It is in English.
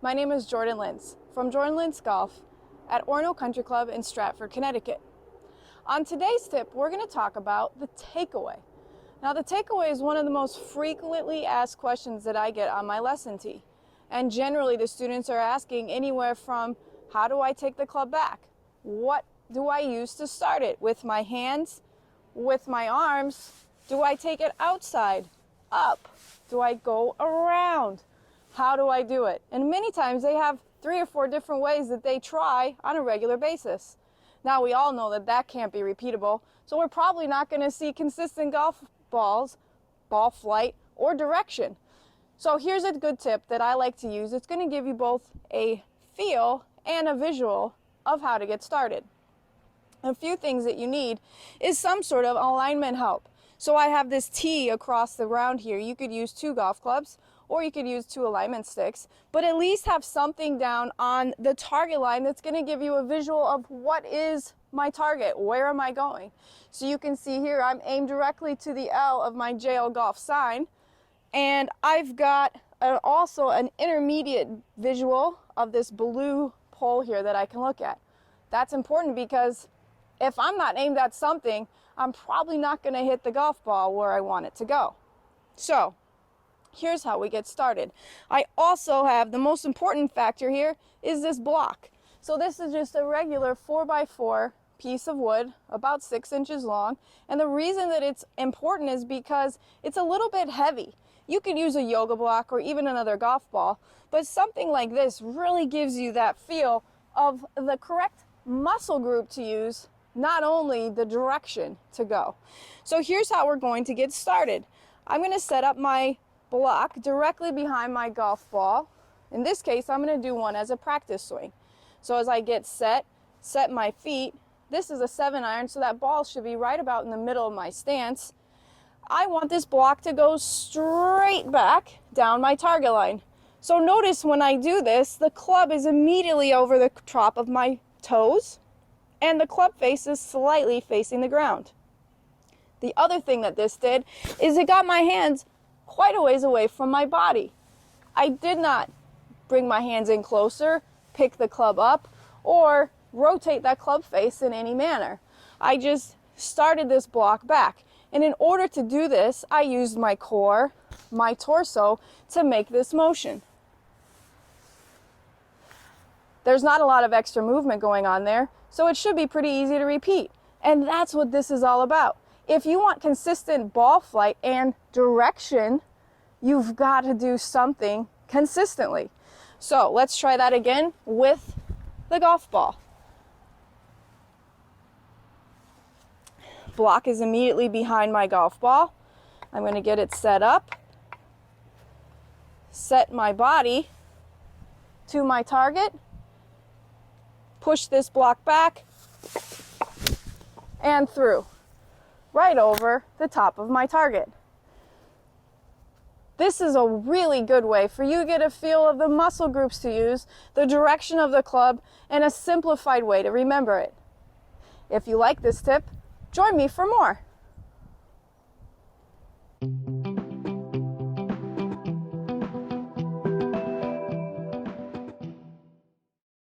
My name is Jordan Lintz from Jordan Lintz Golf at Orono Country Club in Stratford, Connecticut. On today's tip, we're going to talk about the takeaway. Now, the takeaway is one of the most frequently asked questions that I get on my lesson tee. And generally, the students are asking anywhere from, how do I take the club back? What do I use to start it? With my hands? With my arms? Do I take it outside? Up? Do I go around? How do I do it? And many times they have 3 or 4 different ways that they try on a regular basis. Now, we all know that that can't be repeatable, so we're probably not going to see consistent golf balls, ball flight, or direction. So here's a good tip that I like to use. It's going to give you both a feel and a visual of how to get started. A few things that you need is some sort of alignment help. So I have this tee across the ground here. You could use 2 golf clubs, or you could use 2 alignment sticks, but at least have something down on the target line that's going to give you a visual of what is my target, where am I going. So you can see here I'm aimed directly to the L of my JL Golf sign, and I've got also an intermediate visual of this blue pole here that I can look at. That's important because if I'm not aimed at something, I'm probably not going to hit the golf ball where I want it to go. So here's how we get started. I also have the most important factor here is this block. So this is just a regular 4x4 piece of wood, about 6 inches long. And the reason that it's important is because it's a little bit heavy. You could use a yoga block or even another golf ball, but something like this really gives you that feel of the correct muscle group to use, not only the direction to go. So here's how we're going to get started. I'm going to set up my block directly behind my golf ball. In this case, I'm going to do one as a practice swing. So as I get set my feet, this is a 7-iron, so that ball should be right about in the middle of my stance. I want this block to go straight back down my target line. So notice when I do this, the club is immediately over the top of my toes, and the club face is slightly facing the ground. The other thing that this did is it got my hands quite a ways away from my body. I did not bring my hands in closer, pick the club up, or rotate that club face in any manner. I just started this block back. And in order to do this, I used my core, my torso, to make this motion. There's not a lot of extra movement going on there, so it should be pretty easy to repeat. And that's what this is all about. If you want consistent ball flight and direction, you've got to do something consistently. So let's try that again with the golf ball. Block is immediately behind my golf ball. I'm going to get it set up, set my body to my target, push this block back and through, right over the top of my target. This is a really good way for you to get a feel of the muscle groups to use, the direction of the club, and a simplified way to remember it. If you like this tip, join me for more.